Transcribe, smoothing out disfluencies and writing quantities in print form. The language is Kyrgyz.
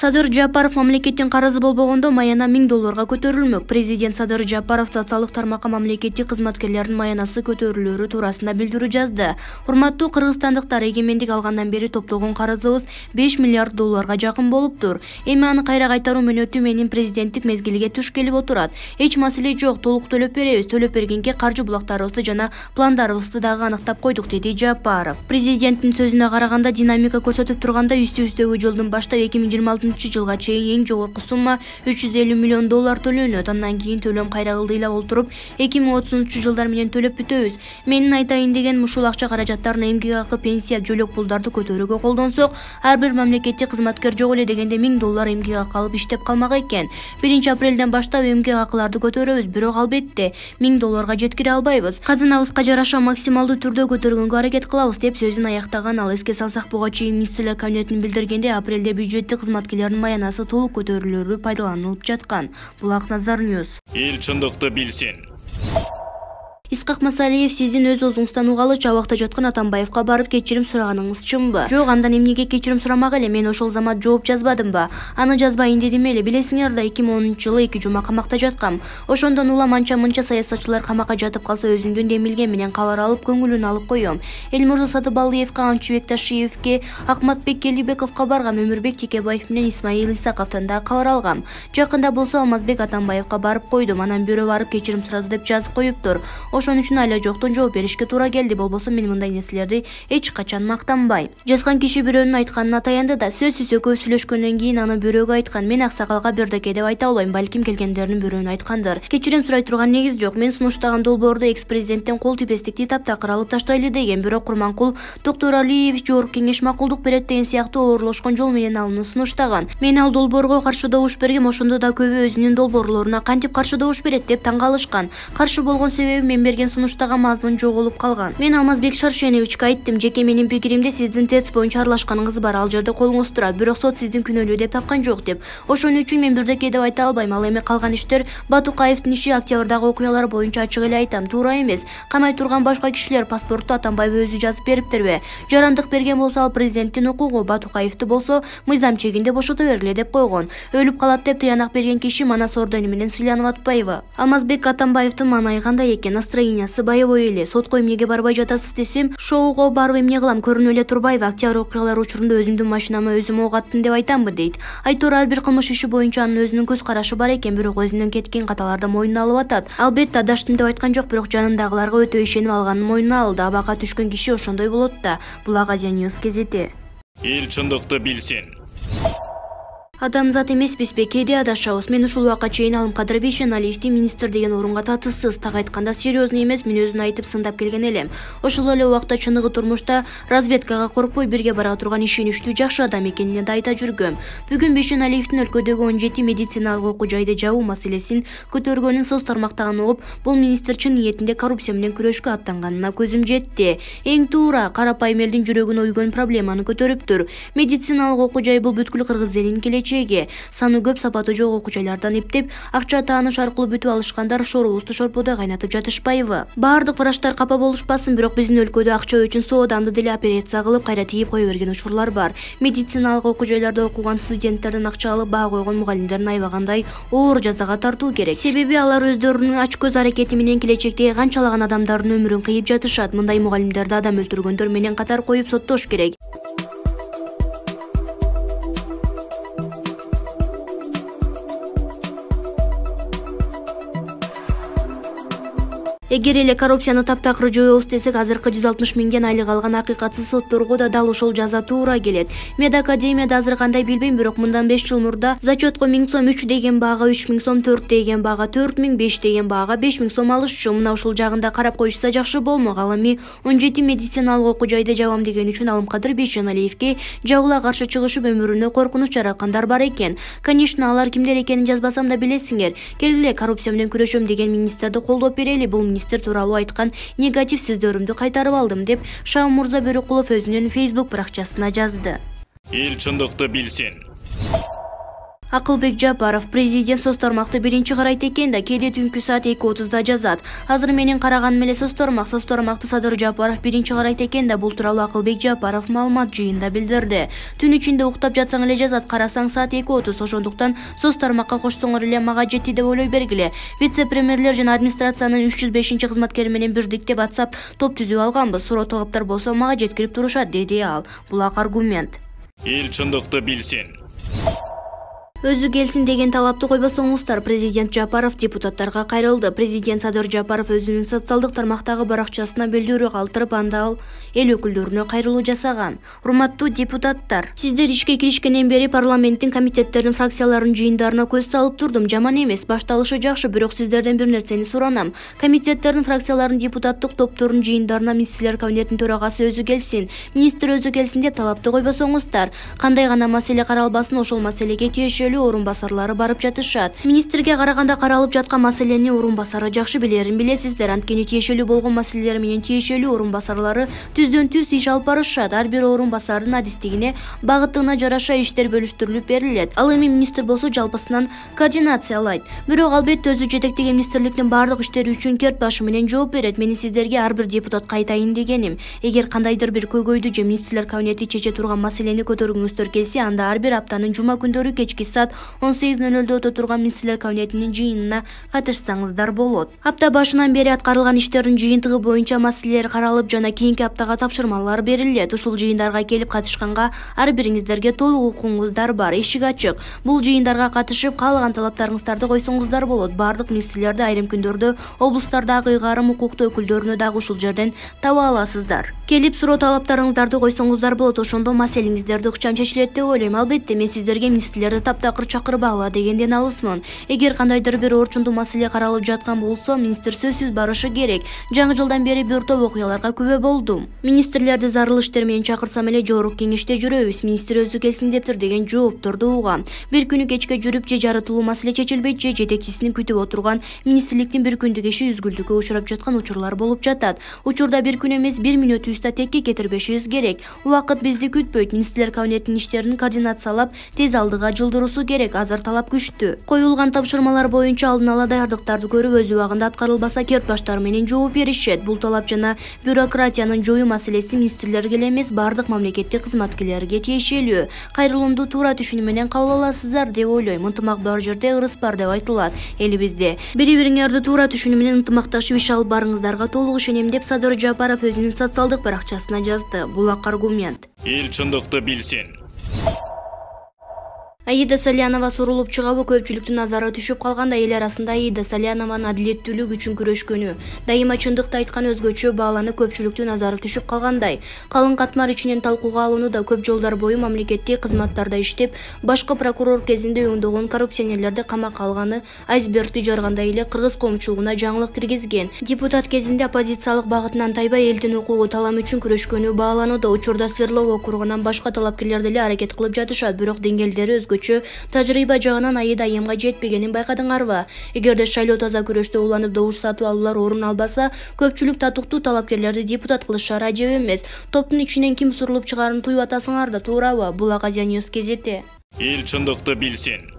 Садыр Жапаров мамлекеттин карызы болбогондо маяна $1000 көтөрүлмөк. Президент Садыр Жапаров социалдык тармакка мамлекеттик кызматкерлердин маянасы көтөрүлөрү туурасында билдирүү жазды. Урматтуу кыргызстандыктар, эгемендик алгандан бери топтогон карызыбыз $5 миллиард жакын болуптур. Эми аны кайра кайтаруу мөөнөтү менин президенттик мезгилиге туш келип отурат. Эч маселе жок, толук төлөп беребиз. Төлөп бергенге каржы булактарыбызды жана пландарыбызды дагы аныктап койдук, деди Жапаров. Президенттин сөзүнө караганда, динамика көрсөтүп турганда үстүбүздөгү жылдын баштап 2026 жылга чейин эң жогорку сумма $350 миллион төлөнөт. Андан кийин төлөм кайра ылдыйлап олтуруп 2033 жылдар менен төлөп бүтөбүз. Менин айтайын деген ушул акча каражаттарын эмгек акы, пенсия, жөлөк пулдарды көтөрүүгө колдонсок, ар бир мамлекеттик кызматкер жок эле дегенде $1000 эмгек акы алып иштеп калмак экен. 1-апрелден баштап эмгек акыларды көтөрөбүз, бирок албетте $1000 жеткире албайбыз. Казынабызга жараша максималдуу түрдө көтөргөнгө аракет кылабыз, деп сөзүн аяктаган ал. Эске салсак, буга чейин министрлер кабинетинин билдиргенде, апрелде бюджеттик кызматкерлердин маянасы толук көтөрүлөрү пайдаланылып жаткан. Булак Назар Ньюс. Эл чындыкты билсин. Исхак Масалиев, сиздин өз өзүңүздөн угалы, жабакта жаткан Атамбаевка барып кечирим сураганыңыз чынбы? Жок, андан эмнеге кечирим сурамак эле? Мен ошол замат жооп жазбадымбы? Аны жазбайын дедим эле. Билесиңер да, 2010 жылы 2 жума камакта жаткам. Ошондон улам анча-мынча саясатчылар камакка жатып калса, өзүмдүн демилген менен кабар алып, көңүлүн алып коем. Элмурза Сатыбалдиевке, Анчыбек Ташиевке, Акматбек Келибековго баргам, Өмүрбек Текебаев менен Исмаил Исаковдон да кабар алгам. Жакында болсо Алмазбек Атамбаевка барып койдум. Анан бирөө барып кечирим сурады деп жазып коюптур. Ошон үчүн айла жоктон жооп беришке туура келди. Болбосо мен мындай нерселерди эч качан мактанбайм. Жазган киши бирөөнүн айтканына таянды да, сөзсүз экөө сүйлөшкөндөн кийин аны бирөөгө айткан. Мен аксакалга бирдеке деп айта албайм, балким келгендердин бирөөнү айткандыр. Кечирим сурай турган негиз жок. Мен сунуштаган долбоордо экс-президенттен кол типестикти таптакыр алып таштайлы деген, бирок Курманкул Токтуралиевич жогорку кеңеш макулдук берет деген сыяктуу оорлошкон жол менен алууну сунуштаган. Мен ал долбоорго каршы добуш бергем, ошондо да көбү өзүнүн долбоорлоруна кантип каршы добуш берет деп таң калышкан. Каршы болгон себеби мен берген сунуштаган мазмун жоголуп калган. Мен Алмазбек Шаршеновичке айттым, жеке менин пикиримде сиздин ТЭЦ боюнча аралашканыңыз бар, ал жерде колуңуз турат, бирок сот сиздин күнөөлүү деп тапкан жок деп. Ошон үчүн мен бирдеке деп айта албайм. Ал эми калган иштер Батукаевдин иши, октябрдагы окуялар боюнча ачык эле айтам, туура эмес. Камай турган башка кишилер паспортту Атамбаев өзү жазып бериптерби? Жарандык берген болсо ал президенттин укугу, Батукаевди болсо мыйзам чегинде бошото бергиле деп койгон. Өлүп калат деп тыянак берген киши Манас ордени менен сыйланып атпайбы? Алмазбек Атамбаевдин маанайы кандай экен? Настроениясы боевой эле. Сотко эмнеге барбай жатасыз десем, шоуго барып эмне кылам, көрүнүп эле турбайбы? Октябрь окуялары учурунда өзүмдүн машинама өзүм ок аттым деп айтамбы, дейт. Айтор ар бир кылмыш иши боюнча анын өзүнүн көз карашы бар экен, бирок өзүнөн кеткен каталарды мойнуна алып атат. Албетте адаштым деп айткан жок, бирок жанындагыларга өтө ишенип алганын мойнуна алды. Абакка түшкөн киши ошондой болот да. Булак Азия Ньюс кезети. Эл чындыкты билсин. Адамзат эмеспизби? Кээде адашабыз. Мен ушул убакка чейин Алымкадыр Бейшеналиевди министр деген орунга татыссыз, так айтканда серьезный эмес, мен өзүн айтып сындап келген элем. Ошол эле убакта чыныгы турмушта разведкага коркпой бирге бара турган ишеничтүү жакшы адам экенине да айта жүргөм. Бүгүн Бейшеналиевдин өлкөдөгү 17 медициналык окуу жайды жабуу маселесин көтөргөнүн соц тармактаган угуп, бул министр чын ниетинде коррупция менен күрөшкө аттанганына көзүм жетти. Эң туура, карапайым элдин жүрөгүнө уйгон проблеманы көтөрүптүр. Медициналык окуу жай бул бүткүл кыргыз элинин келечеги. Саны көп, сапаты жок окуу жайлардан эптеп, акча тааныш аркылуу бүтүп алышкандар шорубузду шорподой кайнатып жатышпайбы? Баардык врачтар капа болушпасын, бирок биздин өлкөдө акча үчүн соо адамды деле операция кылып, кайра тийип кое берген учурлар бар. Медициналык окуу жайларда окуган студенттердин акча алып баа койгон мугалимдерин айбагандай оор жазага тартуу керек. Себеби алар өздөрүнүн ач көз аракети менен келечекте канчалаган адамдардын өмүрүн кыйып жатышат. Мындай мугалимдерди адам өлтүргөндөр менен катар коюп соттош керек. Эгер эле коррупцияны таптакыр жоебуз десек, азыркы 160 миңден айлык алган акыйкатсыз сотторго да дал ошол жаза туура келет. Медакадемияда азыр кандай билбейм, бирок мындан 5 жыл мурда зачетко 1000 сом 3 деген баага, 3000 сом 4 деген баага, 4000 5 деген баага 5000 сом алышчу. Мына ушул жагында карап коюшса жакшы болмок. Ал эми 17 медициналык окуу жайды жабам деген үчүн Алымкадыр Бейшеналиевге жабыла каршы чыгышып, өмүрүнө коркунуч жараткандар бар экен. Конечно, алар кимдер экенин жазбасам да билесиңер. Келгиле, коррупция менен күрөшөм деген министрди колдоп берели. Бул министр тууралуу айткан негатив сөздөрүмдү кайтарып алдым, деп Шаумурза Бөрөкулов өзүнүн Facebook баракчасына жазды. Эл чындыкты билсин. Акылбек Жапаров президент соц тармакты биринчи карайт экен да кээде түнкү саат 2:30 жазат. Азыр менен караганым эле соц тармакты Садыр Жапаров биринчи карайт экен да бул тууралуу Акылбек Жапаров маалымат жыйында билдирди. Түн ичинде уктап жатсаң эле жазат, карасаң саат 2:30, ошондуктан соц тармакка кошсоңор эле мага жетти деп ойлой бергиле. Вице-премьерлер жана администрациянын 305 кызматкери менен бирдикте WhatsApp топ түзүп алганбыз. Суроо талаптар болсо мага жеткирип турушат, деди ал. Булак аргумент. Эл чындыкты билсин. Өзү келсин деген талапты койбосоңуздар. Президент Жапаров депутаттарга кайрылды. Президент Садыр Жапаров өзүнүн социалдык тармактагы баракчасына билдирүү калтырып, анда ал эл өкүлдөрүнө кайрылуу жасаган. Урматтуу депутаттар, сиздер ишке киришкенден бери парламенттин комитеттердин фракцияларынын жыйындарына көз салып турдум. Жаман эмес, башталышы жакшы, бирок сиздерден бир нерсени суранам. Комитеттердин фракцияларынын депутаттык топторунун жыйындарына министрлер кабинетинин төрагасы өзү келсин, министр өзү келсин деп талапты койбосоңуздар. Кандай гана маселе каралбасын, ошол маселеге тиешелүү орун басарлары барып жатышат. Министрге караганда каралып жаткан маселени орун басары жакшы билерин билесиздер. Анткени тиешелүү болгон маселелер менен тиешелүү орун басарлары түздөн түз иш алып барышат. Ар бир орун басардын адистигине, багыттыгына жараша иштер бөлүштүрүлүп берилет. Ал эми министр болсо жалпысынан координациялайт. Бирок албетте өзү жетектеген министрликтин бардык иштери үчүн керт башы менен жооп берет. Мени сиздерге ар бир депутатка айтайын дегеним, эгер кандайдыр бир көйгөйдү же министрлер кабинети чече турган маселени көтөргүңүздөр келсе, анда ар бир аптанын жума күндөрү кечки саат 18:00 өтө турган министрлер кабинетинин жыйынына катышсаңыздар болот. Апта башынан бери аткарылган иштердин жыйынтыгы боюнча маселелер каралып жана кийинки аптага тапшырмалар берилет. Ушул жыйындарга келип катышканга ар бириңиздерге толук укуңуздар бар. Эшик ачык. Бул жыйындарга катышып, каалаган талаптарыңыздарды койсоңуздар болот. Бардык министрлерди айрым күндөрдө облустардагы ыйгарым укуктуу өкүлдөрүнө дагы ушул жерден таба аласыздар. Келип суроо талаптарыңыздарды койсоңуздар болот. Ошондо маселеңиздерди ыкчам чечилет деп ойлойм. Албетте мен сиздерге министрлерди таптакыр чакырбагыла дегенден алысмын. Эгер кандайдыр бир орчундуу маселе каралып жаткан болсо, министр сөзсүз барышы керек. Жаңы жылдан бери бир топ окуяларга күбө болдум. Министрлерди зарыл иштер менен чакырсам эле жогорку кеңеште жүрөбүз, министр өзү келсин дептир деген жоопторду угам. Бир күнү кечке жүрүп же жарытылуу маселе чечилбейт же жетекчисин күтүп отурган министрликтин бир күндүк иши үзгүлтүккө учурап жаткан учурлар болуп жатат. Учурда бир күн эмес, 1 мүнөтүбүздө текке кетирбешибиз керек. Убакыт бизди күтпөйт. Министрлер кабинетинин иштерин координациялап, тез алдыга жылдыруусу керек. Азыр талап күчтүү. Коюлган тапшырмалар боюнча алдын ала даярдыктарды көрүп, өз убагында аткарылбаса керт баштар менен жооп беришет. Бул талап жана бюрократиянын жоюу маселеси министрлерге эле эмес, бардык мамлекеттик кызматкерлерге тиешелүү. Кайрылуумду туура түшүнүү менен кабыл аласыздар деп ойлойм. Ынтымак бар жерде ырыс бар деп айтылат элибизде. Бири-бириңерди туура түшүнүү менен ынтымакташып иш алып барыңыздарга толук ишенем деп Садыр Жапаров өзүнүн социалдык баракчасына жазды. Булак аргумент. Эл чындыкты билсин. Аида Салянова сурулуп чыгабы көпчүлүктүн назары түшүп калганда эл арасында Аида Салянованын адилеттүүлүк үчүн күрөшкөнү, дайыма чындыкты айткан өзгөчө бааланып көпчүлүктүн назары түшүп калгандай. Калың катмар ичинен талкууга алынууда көп жолдар бою мамлекеттик кызматтарда иштеп, башкы прокурор кезинде оңдогон коррупционерлерди камакка алганы айсбергти жаргандай эле кыргыз коомчулугуна жаңылык киргизген. Депутат кезинде оппозициялык багытынан тайбай элдин укугу талам үчүн күрөшкөнү бааланууда. Учурда Свердлов округунан башка талапкерлер деле аракет кылып жатышат, бирок деңгээлдери тажрыйба жагынан Аида айымга жетпегенин байкадыңарбы? Эгерде шайлоо таза күрөштө уланып добуш сатып алуулар орун албаса, көпчүлүк татыктуу талапкерлерди депутат кылышары ажеп эмес. Топтун ичинен ким сурулуп чыгаарын туюп атасыңар да туурабы? Булак Азия Ньюс кезети. Эл чындыкты билсин.